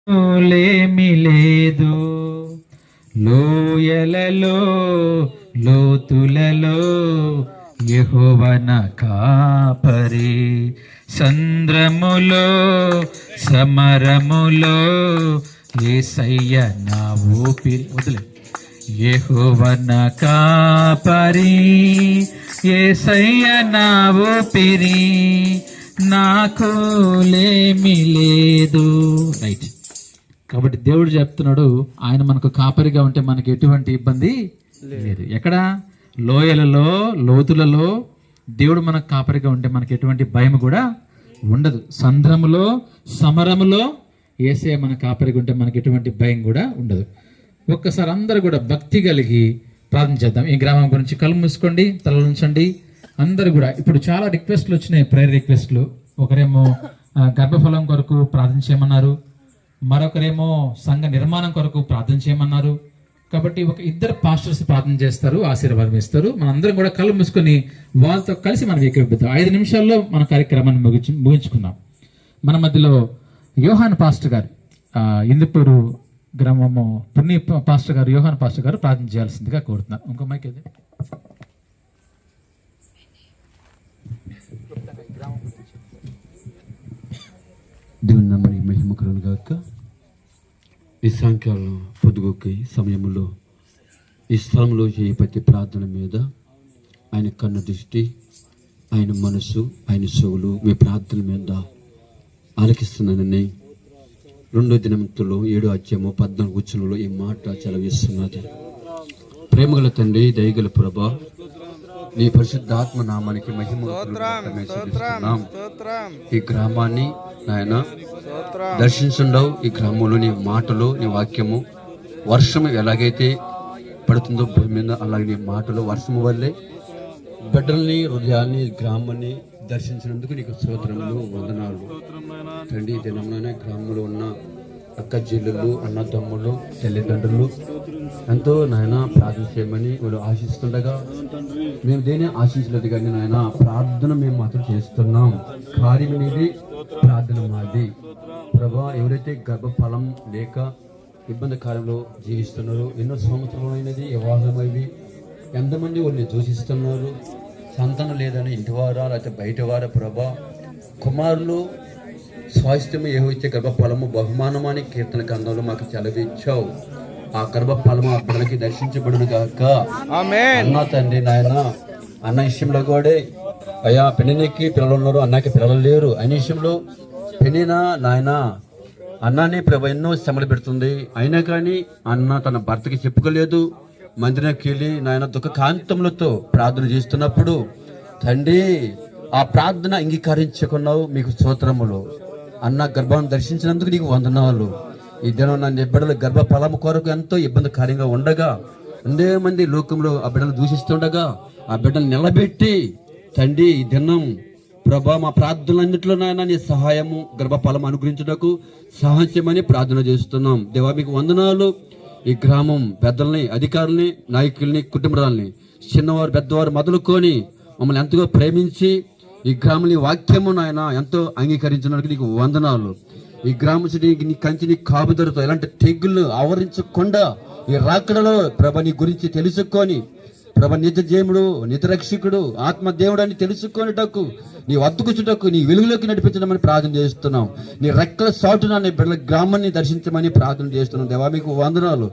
లేమి లేదు, లోయలలో లోతులలో యెహోవన కాపరి, సంద్రములో సమరములో యేసయ్య నా ఊపిరి. వదిలే. యెహోవన కాపరి, యేసయ్య నా ఊపిరి, నాకు లేమి లేదు. రైట్. కాబట్టి దేవుడు చెప్తున్నాడు, ఆయన మనకు కాపరిగా ఉంటే మనకి ఎటువంటి ఇబ్బంది లేదు. ఎక్కడ? లోయలలో లోతులలో దేవుడు మనకు కాపరిగా ఉంటే మనకి ఎటువంటి భయం కూడా ఉండదు. సంద్రములో సమరములో యేసయ్య మన కాపరిగా ఉంటే మనకి ఎటువంటి భయం కూడా ఉండదు. ఒక్కసారి అందరూ కూడా భక్తి కలిగి ప్రార్థన చేద్దాం. ఈ గ్రామం గురించి కళ్ళు మూసుకోండి, తలలు ఉంచండి. అందరూ కూడా ఇప్పుడు చాలా రిక్వెస్ట్లు వచ్చినాయి, ప్రేయర్ రిక్వెస్ట్లు. ఒకరేమో గర్భఫలం కొరకు ప్రార్థన చేయమన్నారు, మరొకరేమో సంఘ నిర్మాణం కొరకు ప్రార్థన చేయమన్నారు. కాబట్టి ఇద్దరు పాస్టర్స్ ప్రార్థన చేస్తారు, ఆశీర్వాదం ఇస్తారు. మనందరం కూడా కళ్ళు మూసుకొని వాళ్ళతో కలిసి మనం ఏకీభవిద్దాం. 5 నిమిషాల్లో మన కార్యక్రమాన్ని ముగించుకుందాం. మన మధ్యలో యోహాన్ పాస్టర్ గారు, ఇందుపూరు గ్రామము పుణ్య పాస్టర్ గారు, యోహాన్ పాస్టర్ గారు ప్రార్థన చేయాల్సిందిగా కోరుతున్నారు. ఇంకో మైక్ ఏది? దేవుని నామమునకు మహిమ కలుగును గాక. ఈ సాయంకాలం పొద్దుగొక్కి సమయంలో ఈ స్థలంలో చేయ ప్రతి ప్రార్థన మీద ఆయన కన్ను దృష్టి, ఆయన మనసు, ఆయన చెవులు మీ ప్రార్థన మీద ఆలకిస్తున్నానని 2వ దినములో 7వ అధ్యాయము 14వ వచనంలో ఈ మాట చలవిస్తున్నది. ప్రేమగల తండ్రి, దయగల ప్రభా, నీ పరిశుద్ధాత్మ నామానికి మహిమ. ఈ గ్రామాన్ని నాయన దర్శించుండవు. ఈ గ్రామంలో నీ మాటలు, నీ వాక్యము, వర్షం ఎలాగైతే పడుతుందో భూమి మీద అలాగే నీ మాటలు వర్షము వల్లే బిడ్డల్ని, హృదయాన్ని, గ్రామాన్ని దర్శించినందుకు నీకు స్తోత్రములు, వందనాలు తండ్రి. దినంలోనే గ్రామంలో ఉన్న అక్క చెల్లెళ్ళు, అన్నదమ్ములు, తల్లిదండ్రులు ఎంతో నాయన ప్రార్థన చేయమని వాళ్ళు ఆశిస్తుండగా మేము దేని ఆశించలేదు కానీ నాయన ప్రార్థన మేము మాత్రం చేస్తున్నాం. కార్యం అనేది ప్రార్థన మాది ప్రభా. ఎవరైతే గర్భఫలం లేక ఇబ్బంది కాలంలో జీవిస్తున్నారో, ఎన్నో సంవత్సరమైనది వివాహమైనది, ఎంతమంది వాళ్ళని దూషిస్తున్నారు, సంతానం లేదని ఇంటివారా లేకపోతే బయటవారా ప్రభా. కుమారులు స్వాస్థ్యము ఏవైతే గర్భఫలము బహుమానమని కీర్తన గ్రంథంలో మాకు చదివించావు. ఆ గర్భఫలము ఆ పిల్లలకి దర్శించబడును గాక. అన్నా తండ్రి నాయన, అన్న విషయంలో కూడా అయ్యా పెళ్ళికి పిల్లలు ఉన్నారు, అన్నకి పిల్లలు లేరు అనే విషయంలో పెళ్ళినా నాయన అన్నాని ప్రభు ఎన్నో శ్రమలు పెడుతుంది. అయినా కానీ అన్న తన భర్తకి చెప్పుకోలేదు. మందిరానికి వెళ్ళి నాయన దుఃఖ కాంతములతో ప్రార్థన చేస్తున్నప్పుడు తండ్రి ఆ ప్రార్థన అంగీకరించుకున్నావు. మీకు స్తోత్రములు. అన్న గర్భాన్ని దర్శించినందుకు నీకు వందనాలు. ఈ దినం నా బిడ్డల గర్భ ఫలము కొరకు ఎంతో ఇబ్బందికరంగా ఉండగా, ఎంతో మంది లోకంలో ఆ బిడ్డలు దూషిస్తుండగా ఆ బిడ్డలు నిలబెట్టి తండ్రి ఈ దినం ప్రభా మా ప్రార్థనలన్నింటిలో నాయన నీ సహాయము గర్భఫలం అనుగ్రహించుటకు సహాయం చేయమని ప్రార్థన చేస్తున్నాం. దేవా మీకు వందనాలు. ఈ గ్రామం పెద్దల్ని, అధికారుల్ని, నాయకుల్ని, కుటుంబాలని, చిన్నవారు పెద్దవారు మొదలుకొని మమ్మల్ని ఎంతగా ప్రేమించి ఈ గ్రామం వాక్యము నాయన ఎంతో అంగీకరించినందుకు నీకు వందనాలు. ఈ గ్రామం నీ కంచి నీ కాపుదలతో ఎలాంటి తెగుళ్ళు ఆవరించకుండా ఈ రాకడలో ప్రభ నీ గురించి తెలుసుకొని ప్రభ నిజ జయముడు, నిజరక్షకుడు, ఆత్మదేవుడు అని తెలుసుకొనిటకు, నీ వద్దకుచుటకు, నీ వెలుగులోకి నడిపించడమని ప్రార్థన చేస్తున్నాం. నీ రెక్కల సాటున నీ బిడ్డల గ్రామాన్ని దర్శించమని ప్రార్థన చేస్తున్నాం. దేవా మీకు వందనాలు.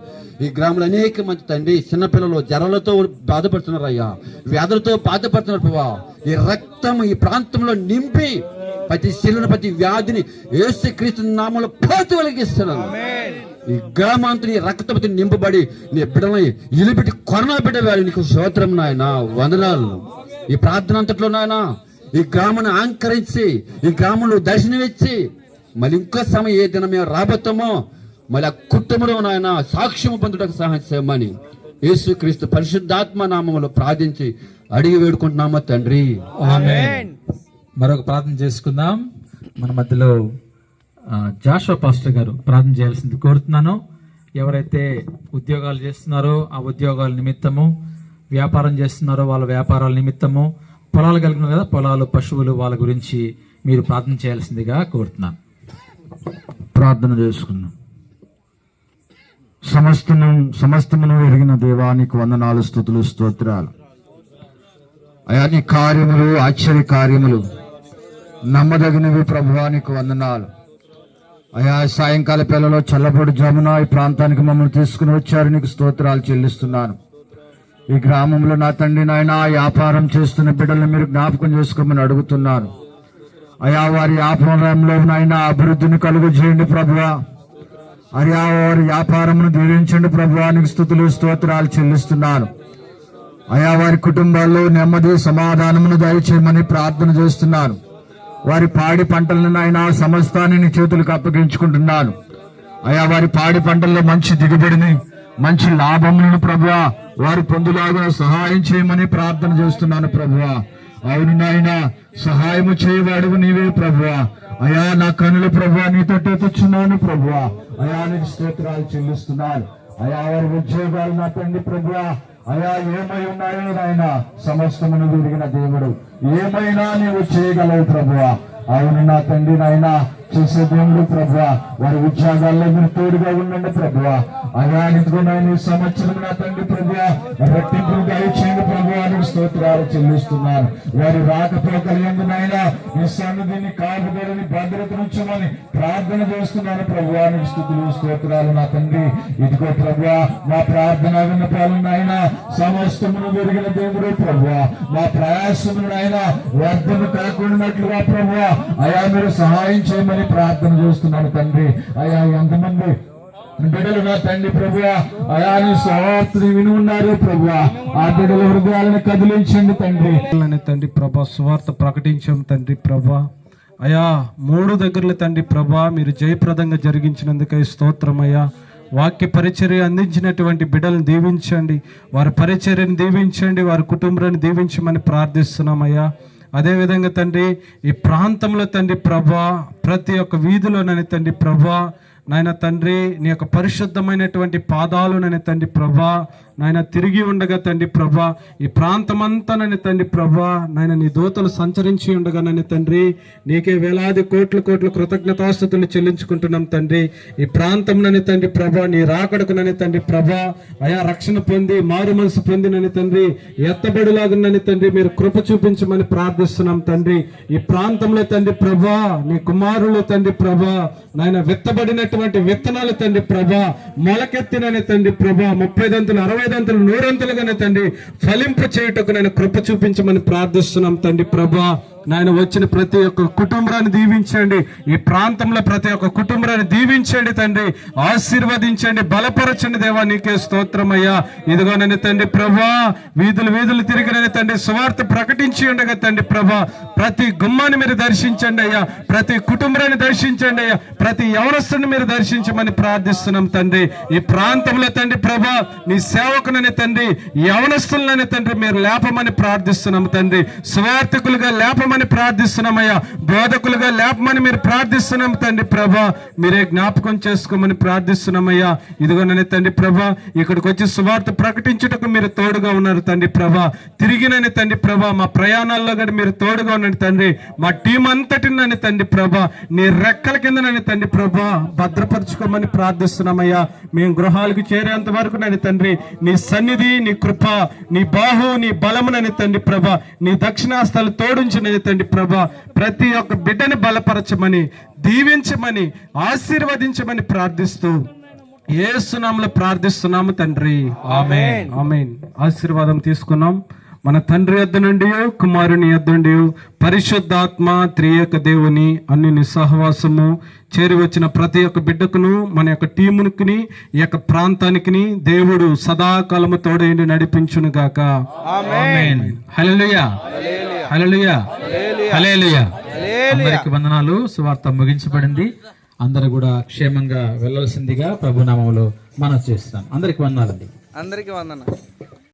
ఈ గ్రామంలో అనేక మంది తండ్రి చిన్నపిల్లలు జ్వరాలతో బాధపడుతున్నారు అయ్యా, వ్యాధులతో బాధపడుతున్నారు ప్రభా. ఈ రక్తం ఈ ప్రాంతంలో నింపి ప్రతి శిలను, ప్రతి వ్యాధిని యేసుక్రీస్తు నామములో పోతి వెలిగిస్తున్నాను. ఈ గ్రామాంతని రక్తపతి నింపబడి నీ బిడ్డలని ఇలిపెట్టి కొరనా బిడ్డ నీకు స్తోత్రం నాయన, వందనాలు. ఈ ప్రార్థన అంతట్లో నాయన ఈ గ్రామాన్ని ఆంకరించి ఈ గ్రామంలో దర్శనమిచ్చి మళ్ళీ ఇంకో సమయం ఏ దినం మేము రాబోతామో మళ్ళీ ఆ కుటుంబంలో నాయన సాక్ష్యము పొందుటకు సహాయం చేయమని యేసుక్రీస్తు పరిశుద్ధాత్మ నామములో ప్రార్థించి అడిగి వేడుకుంటున్నామా తండ్రి, ఆమేన్. మరొక ప్రార్థన చేసుకుందాం. మన మధ్యలో జాషువా పాస్టర్ గారు ప్రార్థన చేయాల్సింది కోరుతున్నాను. ఎవరైతే ఉద్యోగాలు చేస్తున్నారో ఆ ఉద్యోగాల నిమిత్తము, వ్యాపారం చేస్తున్నారో వాళ్ళ వ్యాపారాల నిమిత్తము, పొలాలు కలిగిన కదా పొలాలు, పశువులు, వాళ్ళ గురించి మీరు ప్రార్థన చేయాల్సిందిగా కోరుతున్నాను. ప్రార్థన చేసుకున్నాం. సమస్తమును ఎరిగిన దేవానికి వందనాలు, స్తుతులు, స్తోత్రాలు. అయా నీ కార్యములు ఆశ్చర్య కార్యములు నమ్మదగినవి ప్రభువానికి వందనాలు. అయా సాయంకాల పిల్లలో చల్లబడి జమున ఈ ప్రాంతానికి మమ్మల్ని తీసుకుని వచ్చారు, నీకు స్తోత్రాలు చెల్లిస్తున్నాను. ఈ గ్రామంలో నా తండ్రి నాయన వ్యాపారం చేస్తున్న బిడ్డలను మీరు జ్ఞాపకం చేసుకోమని అడుగుతున్నాను. అయా వారి వ్యాపారంలో నాయన అభివృద్ధిని కలుగు చేయండి ప్రభువా. అయా వారి వ్యాపారమును దీవించండి ప్రభువానికి స్తుతులు, స్తోత్రాలు చెల్లిస్తున్నాను. అయా వారి కుటుంబాల్లో నెమ్మది సమాధానమును దయచేయమని ప్రార్థన చేస్తున్నాను. వారి పాడి పంటలను నాయన సమస్తాన్ని నీ చేతులకు అప్పగించుకుంటున్నాను. అయా వారి పాడి పంటల్లో మంచి దిగుబడిని, మంచి లాభములను ప్రభువా వారు పొందులాగా సహాయం చేయమని ప్రార్థన చేస్తున్నాను ప్రభువా. అవును నాయన, సహాయము చేయవాడువు నీవే ప్రభువా. అయా నా కనులు ప్రభువా నీతో తెచ్చున్నాను ప్రభువా. అయా నీకు స్తోత్రాలు చెల్లిస్తున్నాను. అయా వారి ఉద్యోగాలు నా తండ్రి ప్రభువా అయా ఏమై ఉన్నాయో నాయన సమస్తమును విరిగిన దేవుడు, ఏమైనా నీవు చేయగలవు ప్రభువా. అవును నా తండ్రి నాయన చేసే దేవుడు ప్రభువా. వారి ఉద్యోగాల్లో మీరు తోడుగా ఉండండి ప్రభువా. అయా నిధుగా ఈ సంవత్సరం నా తండ్రి ప్రభువా రెట్టింపులు దయచేయండి ప్రభువానికి స్తోత్రాలు చెల్లిస్తున్నాను. వారి రాకపోకలందు నాయన ఈ సన్నిధిని కాపుదలని భద్రతనుంచమని ప్రార్థన చేస్తున్నాను ప్రభువానికి స్తుతులు, స్తోత్రాలు నా తండ్రి. ఇదిగో ప్రభువా మా ప్రార్థన విన్నపాలు నాయన సమస్తమును వెరిగిన దేవుడు ప్రభువా. మా ప్రయాసమును నాయన వ్యర్థము కాకుండాట్లుగా ప్రభువా అయా మీరు సహాయం చేయమని ప్రార్థన చేస్తున్నాను తండ్రి. అయా ఎంతమంది బిడ్డలు నా తండ్రి ప్రభువా అయా నీ సువార్తని విని ఉన్నారు ప్రభువా. ఆ బిడ్డల హృదయాలను కదిలించండి తండ్రి. తండ్రి ప్రభా సువార్త ప్రకటించాం తండ్రి ప్రభా. అయా 3 దగ్గరలో తండ్రి ప్రభా మీరు జయప్రదంగా జరిగించినందుకై స్తోత్రమయ్యా. వాక్య పరిచర్య అందించినటువంటి బిడ్డలను దీవించండి, వారి పరిచర్యను దీవించండి, వారి కుటుంబాన్ని దీవించమని ప్రార్థిస్తున్నామయ్యా. అదేవిధంగా తండ్రి ఈ ప్రాంతంలో తండ్రి ప్రభా ప్రతి ఒక్క వీధిలోనని తండ్రి ప్రభా నాయన తండ్రి నీ యొక్క పరిశుద్ధమైనటువంటి పాదాలు నన్ను తండ్రి ప్రభా నాయన తిరిగి ఉండగా తండ్రి ప్రభా ఈ ప్రాంతమంతా నన్ను తండ్రి ప్రభా నాయన నీ దూతలు సంచరించి ఉండగా నన్ను తండ్రి నీకే వేలాది కోట్ల కృతజ్ఞతాస్తుతులు చెల్లించుకుంటున్నాం తండ్రి. ఈ ప్రాంతం నన్ను తండ్రి ప్రభా నీ రాకడకు నన్ను తండ్రి ప్రభా అయా రక్షణ పొంది మారు మనసు పొంది నన్ను తండ్రి ఎత్తబడిలాగా నన్ను తండ్రి మీరు కృప చూపించమని ప్రార్థిస్తున్నాం తండ్రి. ఈ ప్రాంతంలో తండ్రి ప్రభా నీ కుమారులు తండ్రి ప్రభా నాయన విత్తబడినటువంటి విత్తనాలు తండ్రి ప్రభా మొలకెత్తినని తండ్రి ప్రభా 30 దంతులు 60 దంతులు 100 దంతులుగానే తండ్రి ఫలింపు చేయుటకు నేను కృప చూపించమని ప్రార్థిస్తున్నాం తండ్రి ప్రభా. నాయన వచ్చిన ప్రతి ఒక్క కుటుంబాన్ని దీవించండి, ఈ ప్రాంతంలో ప్రతి ఒక్క కుటుంబాన్ని దీవించండి తండ్రి, ఆశీర్వదించండి, బలపరచండి దేవా నీకే స్తోత్రమయ్యా. ఇదిగో నన్ను తండ్రి ప్రభా వీధులు తిరిగి నన్ను తండ్రి సువార్త ప్రకటించి ఉండగా తండ్రి ప్రభా ప్రతి గుమ్మాన్ని మీరు దర్శించండి అయ్యా, ప్రతి కుటుంబాన్ని దర్శించండి అయ్యా, ప్రతి యవనస్తుని మీరు దర్శించమని ప్రార్థిస్తున్నాం తండ్రి. ఈ ప్రాంతంలో తండ్రి ప్రభా నీ సేవకునని తండ్రి యవనస్తులని తండ్రి మీరు లేపమని ప్రార్థిస్తున్నాం తండ్రి. సువార్థకులుగా లేపమని ప్రార్థిస్తున్నామయ్యా, బోధకులుగా లేపమని మీరు ప్రార్థిస్తున్నాం తండ్రి ప్రభా. మీరే జ్ఞాపకం చేసుకోమని ప్రార్థిస్తున్నామయ్యా. ఇదిగో నన్ను తండ్రి ప్రభా ఇక్కడికి వచ్చి సువార్త ప్రకటించుటకు మీరు తోడుగా ఉన్నారు తండ్రి ప్రభా. తిరిగినని తండ్రి ప్రభా మా ప్రయాణాల్లో కూడా మీరు తోడుగా ఉన్నాడు తండ్రి. మా టీం అంతటిని నన్ను తండ్రి ప్రభా నీ రెక్కల కింద నన్ను తండ్రి ప్రభా భద్రపరచుకోమని ప్రార్థిస్తున్నామయ్యా. మేము గృహాలకు చేరేంత వరకు నన్ను తండ్రి నీ సన్నిధి, నీ కృప, నీ బాహు, నీ బలము నన్ను తండ్రి ప్రభా నీ దక్షిణాస్తాలు తోడుంచి నన్ను తండ్రి ప్రభా ప్రతి ఒక్క బిడ్డని బలపరచమని దీవించమని ఆశీర్వదించమని ప్రార్థిస్తూ యేసు నామములో ప్రార్థిస్తున్నాము తండ్రి, ఆమేన్ ఆమేన్. ఆశీర్వాదం తీసుకున్నాం. మన తండ్రి యొద్ద నుండి కుమారుని యొద్ద నుండి పరిశుద్ధాత్మ త్రియేక దేవుని అన్ని నిస్సహవాసము చేరి వచ్చిన ప్రతి ఒక్క బిడ్డకును మన యొక్క టీమునికి ఈ యొక్క ప్రాంతానికి దేవుడు సదాకాలము తోడైండి నడిపించును గాక. ఆమేన్. హల్లెలూయా హల్లెలూయా హల్లెలూయా. అందరికి వందనాలు. సువార్త ముగించబడింది. అందరూ కూడా క్షేమంగా వెళ్ళవలసిందిగా ప్రభు నామములో మనవి చేస్తాం. అందరికి వందనాలండి. అందరికీ వందన.